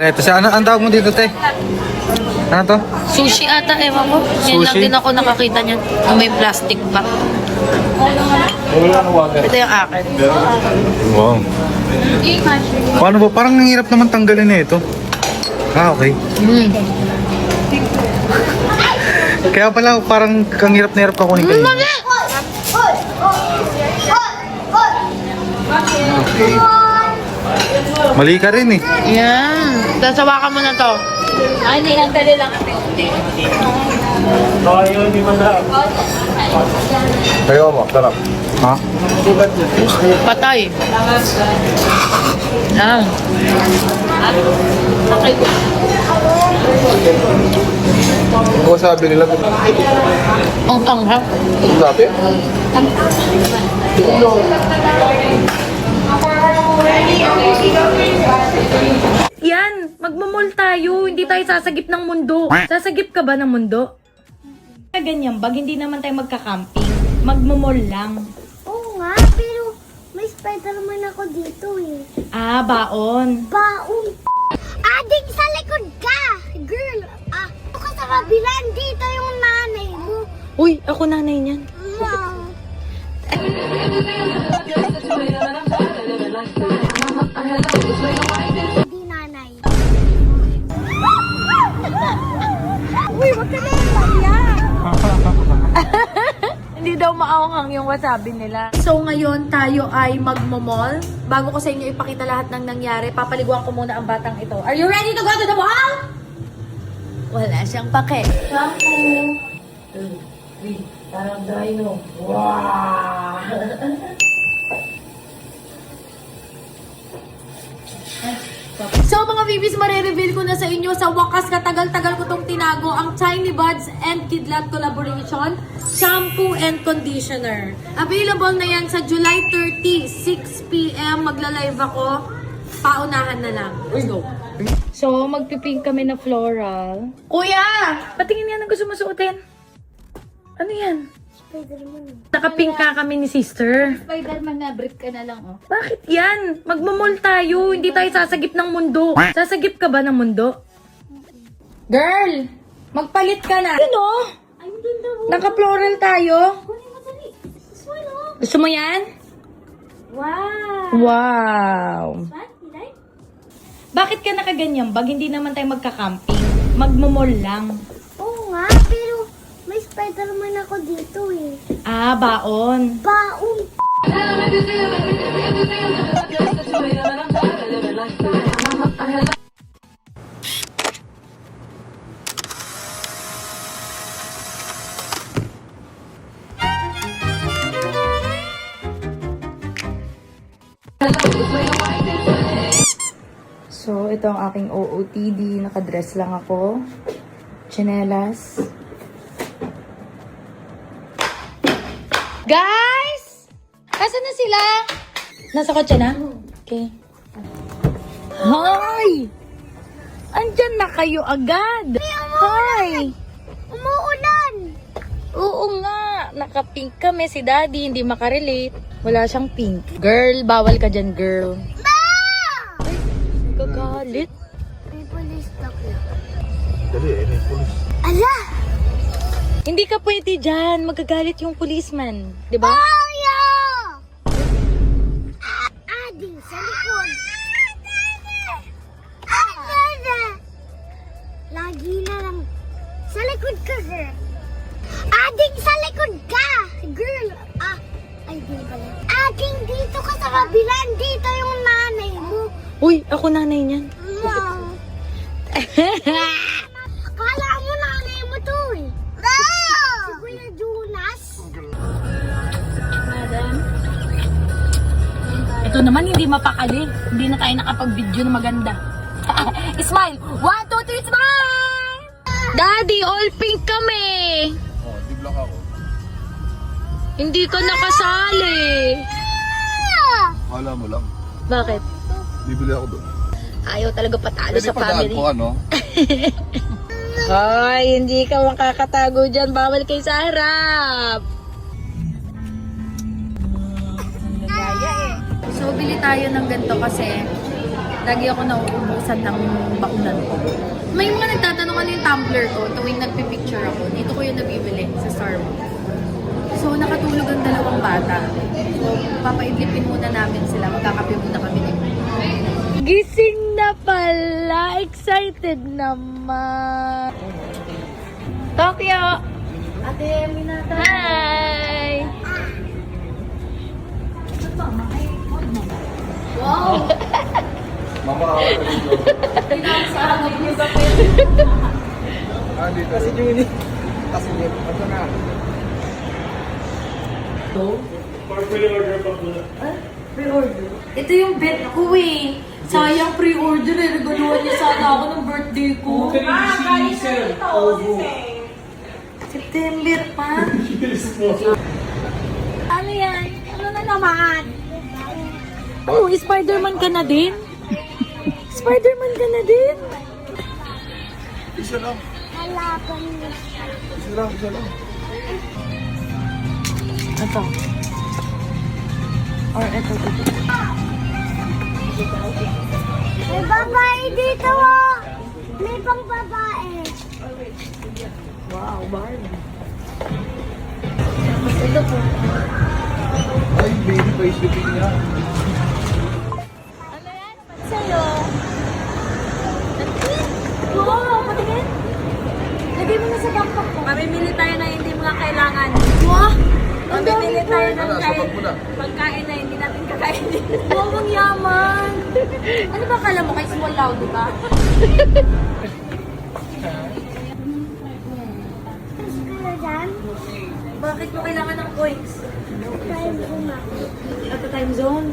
Ito siya. Ano ang tawag mo dito, te? Ano to? Sushi ata, ewan ko. Yan lang Sushi? din ako nakakita niyan. Yung may plastic pa. Ito yung akin. Wow. Paano ba? Parang ang hirap naman tanggalin na ito. Ah, okay. Kaya pala parang ang hirap na hirap ka kunin kanina. Okay. Mali ka rin eh. Yan. Tapos hawakan mo na to. Ay, hindi lang. Dali lang. Tayo mo, sarap. Ha? Patay. Yan. Kung sabi nila, Ang tanghap. sabi? Yan, magmamall tayo. Hindi tayo sasagip ng mundo. Sasagip ka ba ng mundo? Ganyan bag, hindi naman tayo magka-camping. Magmamall lang. Oo nga, pero may Spider-Man ako dito eh. Ah, baon. Baong adik sa likod ka! Girl, ako ka sa kabilaan dito yung nanay mo. Uy, ako nanay niyan. Wow. Hindi nanay. Uy, wag ka na Hindi daw maanghang yung wasabi nila. So ngayon tayo ay magmamall. Bago ko sa inyo ipakita lahat ng nangyari, papaliguan ko muna ang batang ito. Are you ready to go to the mall? Wala siyang pake. Parang dino. Wow! So mga babies, marireveal ko na sa inyo sa wakas katagal-tagal ko tong tinago ang Tiny Buds and Kidlat collaboration shampoo and conditioner. Available na yan sa July 30, 6 p.m. Magla-live ako. Paunahan na lang. Let's go. So, magpipink kami na floral. Kuya! Patingin nga ng gusto mo suotin. Ano yan? Spider-Man. Nakapink ka kami ni sister. Spider-Man na, brief ka na lang, oh. Bakit yan? Magmamall tayo. Hindi tayo sasagip ng mundo. Sasagip ka ba ng mundo? Girl! Magpalit ka na. Ano? Ay, ganda mo. Naka-floral tayo. Kunin mo dali. Smile, oh. Gusto mo yan? Wow. Wow! What? Like? Bakit ka nakaganyan bag? Hindi naman tayo magka-camping. Magmamall lang. Oo nga, pero may Spider-Man ako dito eh. Ah, baon. Baong So, ito ang aking OOTD. Nakadress lang ako. Chinelas. Guys! Asan na sila? Nasa kotse na? Okay. Hi! Andyan na kayo agad. Hi! umuulan. Oo nga. Naka-pink kami. Si Daddy hindi makarelate. Wala siyang pink. Girl, bawal ka dyan, girl. Gagalit. May police lock na. Dali, may pulis. Ala! Hindi ka pwede dyan. Magagalit yung policeman. Di ba? Ayo! Ading sa likod. Lagi na lang. Sa likod ka, girl. Ading sa likod ka! Girl! Ay, di pala. Ading dito ka sa kabilaan. Dito yung nanay mo. Uy, ako nanay niyan. Wow. Akala mo nanay mo to eh. Si Kuya Jonas. Ito naman hindi mapakali. Hindi na tayo nakapag-video na maganda. Smile! 1, 2, 3, smile! Daddy, all pink kami! Oh, di block ako. Hindi ka nakasali. Kala mo lang. Bakit? Bibili ako doon. Ayaw talaga patalo Pwede sa pa daan family. po, ano? Hoy, hindi ka makakatago dyan. Bawal kayo sa harap. So, bili tayo ng ganito kasi Lagi ako nauubusan ng baunan ko. May mga nagtatanong ano yung tumbler ko tuwing nagpipicture ako. Dito ko yung nabibili sa Starbucks. So, nakatulog ang dalawang bata. So, papaidlipin muna namin sila. Magkakape muna kami dito. Gising na pala. Excited naman. Tokyo! Ate, Minata. Hi! Wow! Pinakasarap niyo ba po Kasi Juni. Kasi ito na. Pre-order? Ito yung bet ko eh. Sayang pre-order eh. Regaluhan niya sana ako ng birthday ko. September pa. Ano yan? Ano na naman? Oh, Spider-Man ka na din? Spider-Man ka na din? Isa lang. Halapan mo siya. Isa lang. Ito. Or ito. May babae dito oh. May pang babae. Wow, Barbie. Ito po. Ay, baby pa isipin niya. Ano yan? Sa'yo. Wow, patingin. Lagay mo na sa backpack ko. Mamimili tayo na hindi mga kailangan. Wow! Mamimili tayo ng pagkain na hindi natin kakainin. Wow, ang yaman! Ano ba akala mo kay Small Loud, di ba? Ano dyan? Bakit mo kailangan ng coins? Time zone. At the time zone?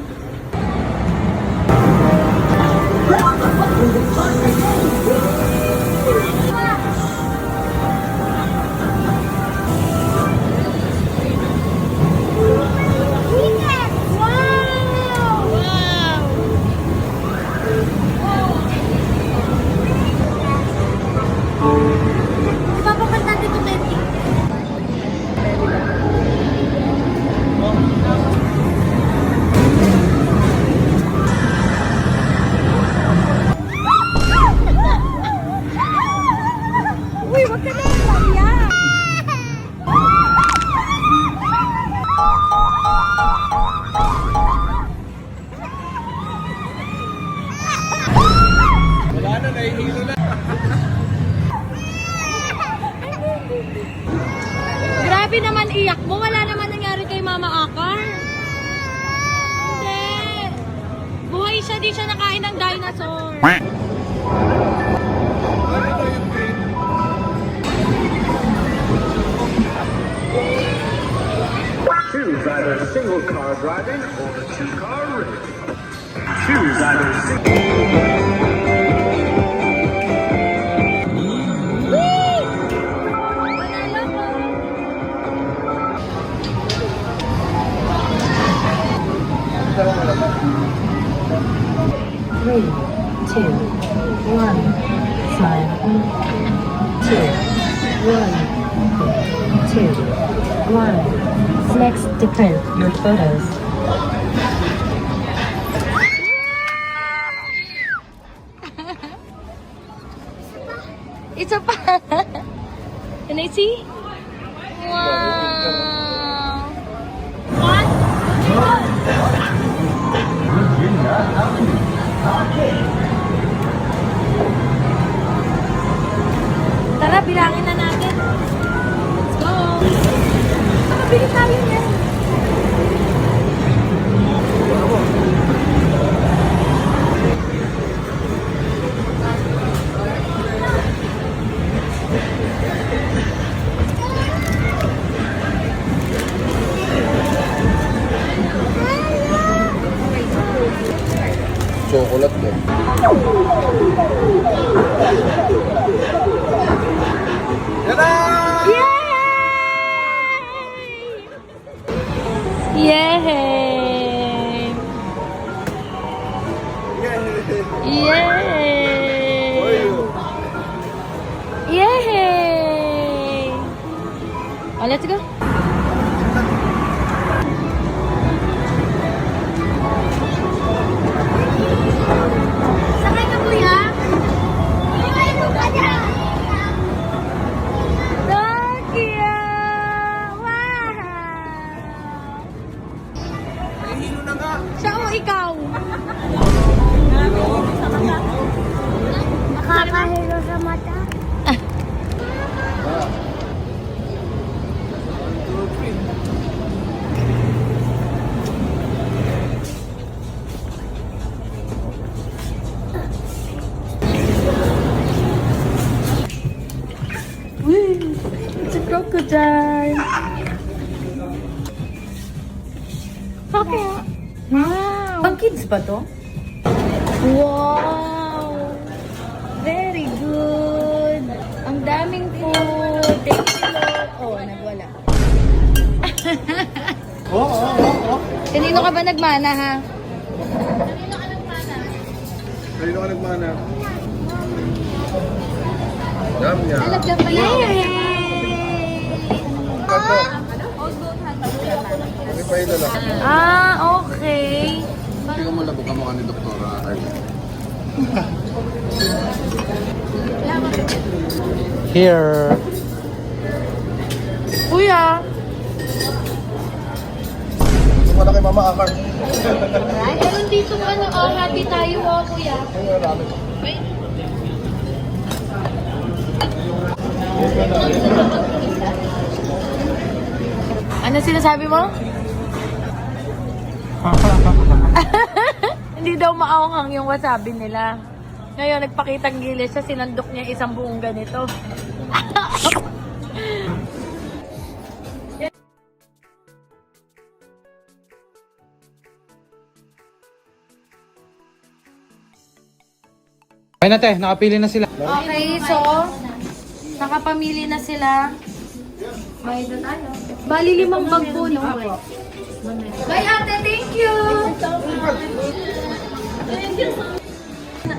Ipapakanta dito, Teddy. Uy, wag ka na Maria. Wala na, nahihilo na. Grabe naman iyak mo. Wala naman nangyari kay Mama Akar. Hindi. Buhay siya, di siya nakain ng dinosaur. Choose either single car driving or two car racing. Choose either single. Three, two, one, smile. 2, 1, 2, 1. Next, to print your photos. It's a pa. Can I see? Wow. Tara, bilangin na natin. Let's go. Mabili tayo niyan. Chocolate mo. Yay! Yay! Yay! Oh, let's go. ko dyan. Okay. Wow. Pang kids ba to? Wow. Very good. Ang daming food. Thank you, Lord. Oh, nagwala. Kanino ka ba nagmana, ha? Kanino ka nagmana? Dami niya. Alam pa yan. Kato. May paila lang. Ah, okay. Hindi ko malabog ang mukha ni Doktora Arlen. Here. Kuya. Wala kay Mama Akar. Meron dito ano, oh, happy tayo, oh, kuya. Ano sinasabi mo? Hindi daw maanghang yung wasabi nila. Ngayon, nagpakitang gilis siya, sinandok niya isang buong ganito. Ay nate, nakapili na sila. Okay, so, nakapamili na sila. Bayad na tayo. Bali 5 bag po, no? Bye, ate. Thank you!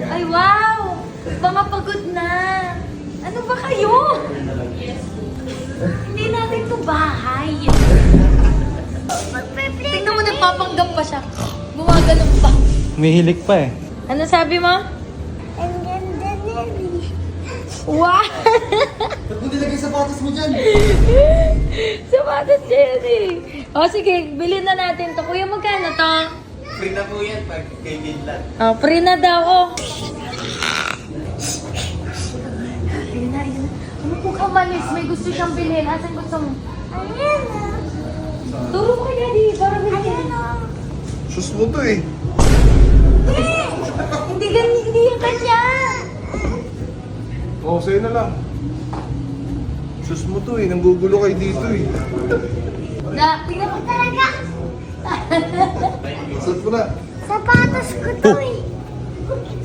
Ay, wow! Mga pagod na. Ano ba kayo? Hindi natin to bahay. Tingnan mo, nagpapanggap pa siya. Gumaganon pa. Umihilik pa eh. Ano sabi mo? Ang ganda nila. Wow! Ba't mo nilagay sapatos mo dyan? Sapatos, Jerry. O sige, bilhin na natin to. Kuya, magkano to? Free na po yan pag kay Kidlat. Oh, free na daw. Oh. Ayun na, ayun na. Ano po ka malis? May gusto siyang bilhin. Asan gusto mo? Ayan na. Turo mo kay Daddy para bilhin. Sus mo to eh. Hindi ganyan, hindi yung kanya. Oo, sa'yo na lang. Sus mo to eh, nanggugulo kayo dito eh. Na, tingnan mo talaga. Sus mo na. Sapatos ko to eh.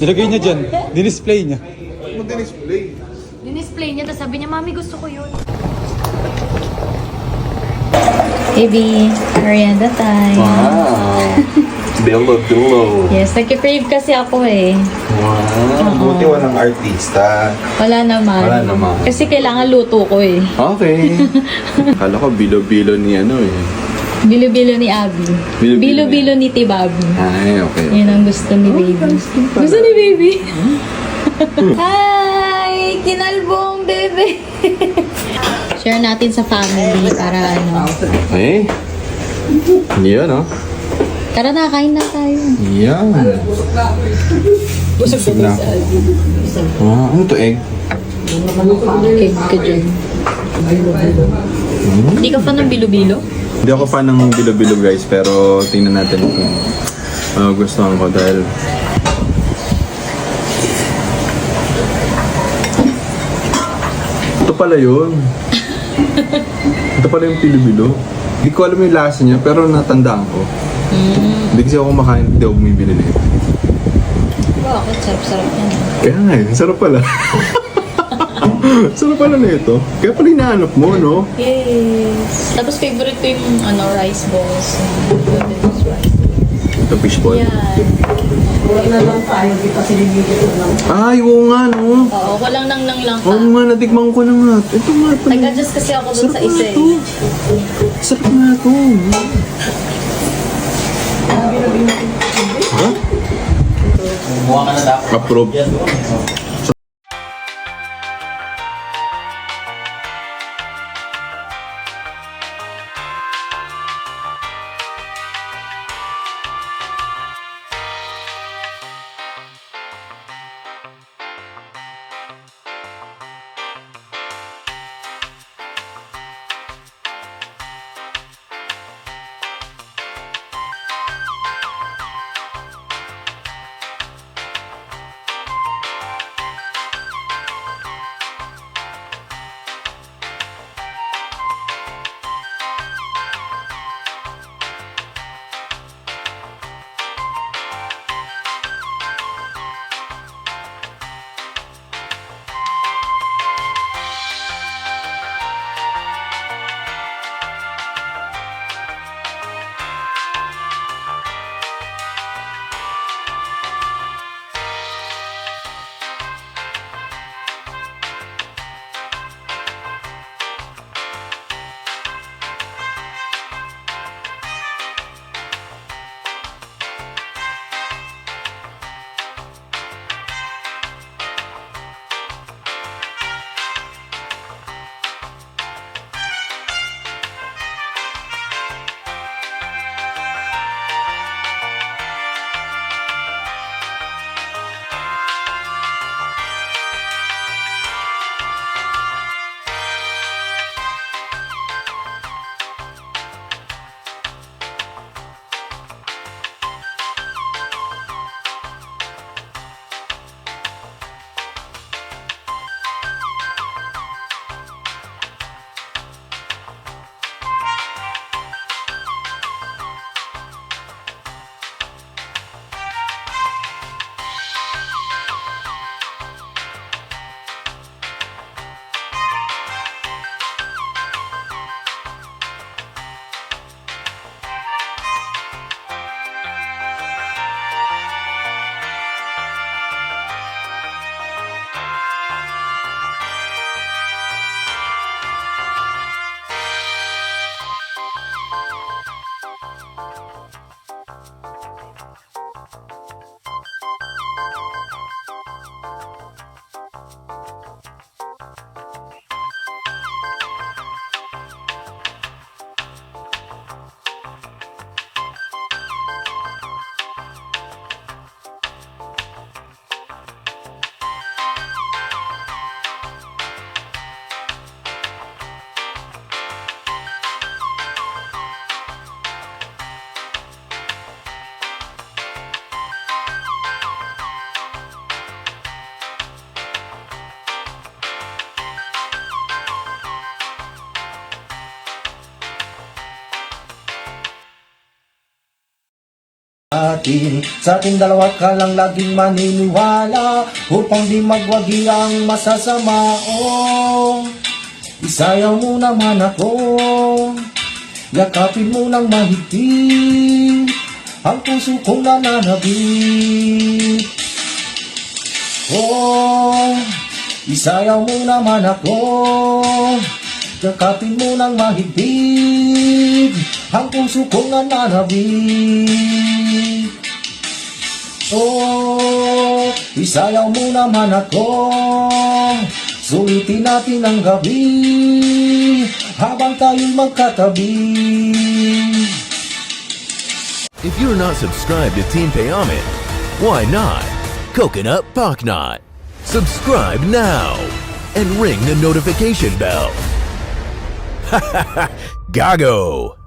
Nilagay niya dyan, dinisplay niya. Ano mo dinisplay? Dinisplay niya, tapos sabi niya, Mami, gusto ko yun. Baby, merienda time. Wow! Billo. Yes, nag-crave kasi ako eh. Wow! Buti walang artista. Wala naman. Wala naman. Kasi kailangan luto ko eh. Okay. Kala ko bilo-bilo ni ano eh. Bilo-bilo ni Abby. Bilo-bilo Bilo-bilo ni Tibabi. Ay, okay. Yun ang gusto ni Baby. Gusto ni Baby? Hi! Kinalbong, baby! Share natin sa family para ano. Okay. Yan oh. Tara na, kain na tayo. Yan. Busog na. Ah, ano to, egg? Cake ka dyan. Hindi ka pa ng bilo-bilo? Hindi ako fan ng bilo-bilo guys, pero tingnan natin kung gustuhan ko dahil ito pala yun. Ito pala yung bilo-bilo. Hindi ko alam yung lasa niya, pero natandaan ko. Hindi kasi ako kumakain, hindi ako bumibili na ito. Bakit? Sarap-sarap yan. Kaya nga eh, sarap pala. Sarap pala na ito. Kaya pala hinahanap mo, no? Yes. Tapos favorite ko yung ano, rice balls. Glutinous rice. Ito fishball. Yan. Ay, oo nga, no? Oo, walang nang Oo pa. nga, natikman ko na nga. Ito nga pala. Nag-adjust kasi ako dun sa isa ito. eh. Sarap nga ito. Ha? Approve. natin. Sa ating dalawa ka lang laging maniniwala, upang di magwagi ang masasama. Oh, isayaw mo naman ako, yakapin mo ng mahigpit ang puso kong nananabik. Oh, isayaw mo naman ako, yakapin mo ng mahigpit ang puso kong nananabik. Oh, isayaw mo naman ako, sulitin natin ang gabi habang tayo'y magkatabi. If you're not subscribed to Team Payaman, why not? Coconut Pocknot. Subscribe now and ring the notification bell. Gago!